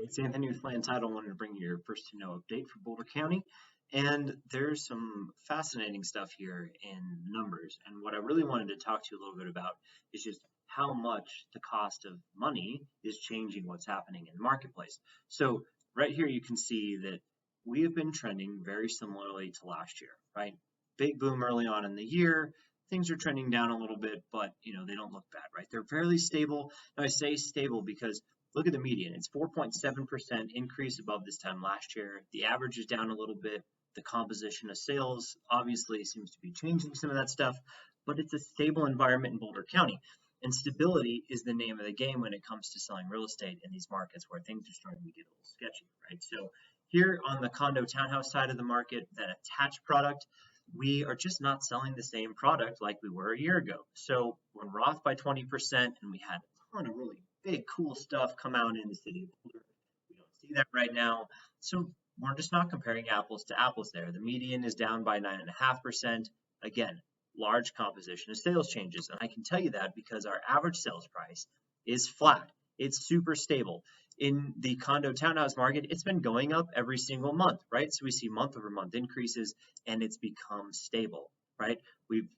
It's Anthony with Land Title. I wanted to bring you your first to know update for Boulder County. And there's some fascinating stuff here in numbers. And what I really wanted to talk to you a little bit about is just how much the cost of money is changing what's happening in the marketplace. So right here you can see that we have been trending very similarly to last year, right? Big boom early on in the year. Things are trending down a little bit, but they don't look bad, right? They're fairly stable. Now I say stable because look at the median. It's 4.7% increase above this time last year. The average is down a little bit. The composition of sales obviously seems to be changing some of that stuff, but it's a stable environment in Boulder County. And stability is the name of the game when it comes to selling real estate in these markets where things are starting to get a little sketchy, right? So here on the condo townhouse side of the market, that attached product, we are just not selling the same product like we were a year ago. So we're off by 20%, and we had a ton of really big, cool stuff come out in the city of Boulder. We don't see that right now. So we're just not comparing apples to apples there. The median is down by 9.5%. Again, large composition of sales changes. And I can tell you that because our average sales price is flat. It's super stable. In the condo townhouse market, it's been going up every single month, right? So we see month over month increases, and it's become stable, right?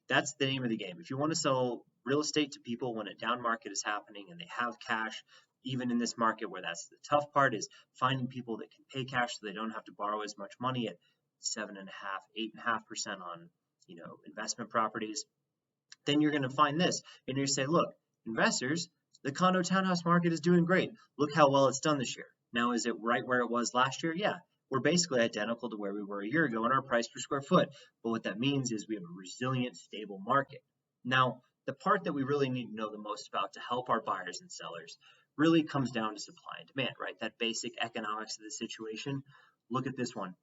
That's the name of the game. If you want to sell real estate to people when a down market is happening and they have cash, even in this market where that's the tough part, is finding people that can pay cash so they don't have to borrow as much money at 7.5%, 8.5% on investment properties, then you're going to find this. And you say, look, investors, the condo townhouse market is doing great. Look how well it's done this year. Now, is it right where it was last year? Yeah. We're basically identical to where we were a year ago in our price per square foot. But what that means is we have a resilient, stable market. Now, the part that we really need to know the most about to help our buyers and sellers really comes down to supply and demand, right? That basic economics of the situation. Look at this one.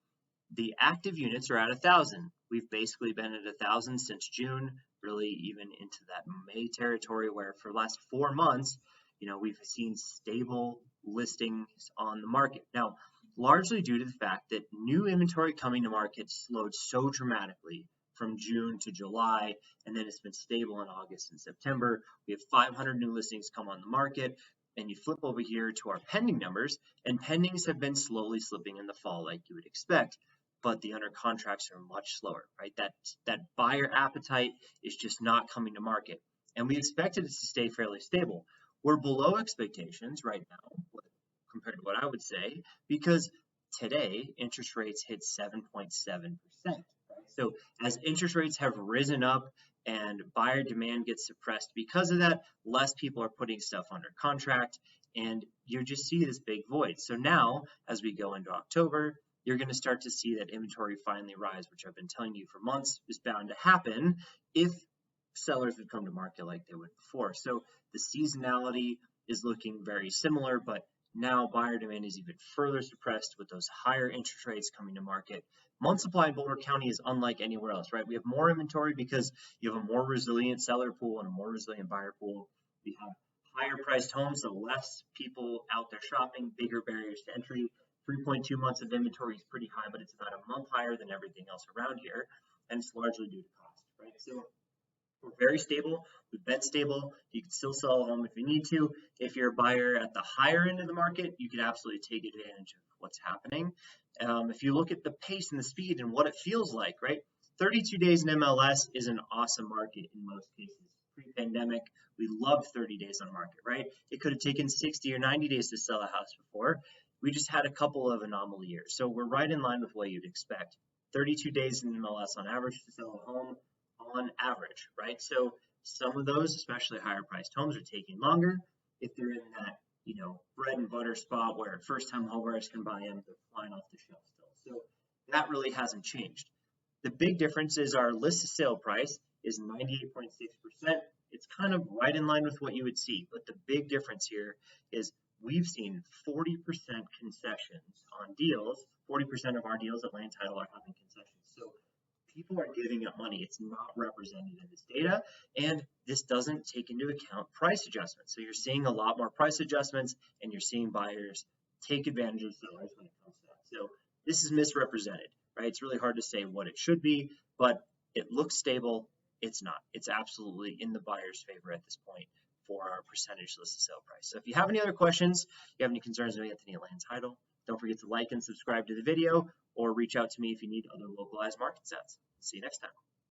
The active units are at 1,000. We've basically been at 1,000 since June, really even into that May territory where for the last 4 months, we've seen stable listings on the market. Now, largely due to the fact that new inventory coming to market slowed so dramatically from June to July, and then it's been stable in August and September. We have 500 new listings come on the market, and you flip over here to our pending numbers, and pendings have been slowly slipping in the fall like you would expect, but the under contracts are much slower, right? That buyer appetite is just not coming to market, and we expected it to stay fairly stable. We're below expectations right now compared to what I would say, because today interest rates hit 7.7%. So as interest rates have risen up and buyer demand gets suppressed because of that, less people are putting stuff under contract, and you just see this big void. So now, as we go into October, you're going to start to see that inventory finally rise, which I've been telling you for months is bound to happen if sellers would come to market like they would before. So the seasonality is looking very similar, but now buyer demand is even further suppressed with those higher interest rates coming to market. Month supply in Boulder County is unlike anywhere else, right? We have more inventory because you have a more resilient seller pool and a more resilient buyer pool. We have higher priced homes, so less people out there shopping, bigger barriers to entry. 3.2 months of inventory is pretty high, but it's about a month higher than everything else around here, and it's largely due to cost, right? So we're very stable. We've been stable. You can still sell a home if you need to. If you're a buyer at the higher end of the market, you can absolutely take advantage of what's happening. If you look at the pace and the speed and what it feels like, right? 32 days in MLS is an awesome market in most cases. Pre-pandemic, we loved 30 days on market, right? It could have taken 60 or 90 days to sell a house before. We just had a couple of anomaly years. So we're right in line with what you'd expect. 32 days in MLS on average to sell a home on average, right? So some of those, especially higher priced homes, are taking longer. If they're in that, bread and butter spot where first time homebuyers can buy them, they're flying off the shelf still. So that really hasn't changed. The big difference is our list sale price is 98.6%. It's kind of right in line with what you would see. But the big difference here is we've seen 40% concessions on deals. 40% of our deals at Land Title are having concessions. So people are giving up money. It's not represented in this data, and this doesn't take into account price adjustments. So you're seeing a lot more price adjustments, and you're seeing buyers take advantage of sellers when it comes to that. So this is misrepresented, right? It's really hard to say what it should be, but it looks stable. It's not. It's absolutely in the buyer's favor at this point. for our percentage listed sale price. So if you have any other questions, you have any concerns about Anthony land title, don't forget to like and subscribe to the video, or reach out to me if you need other localized market stats. See you next time.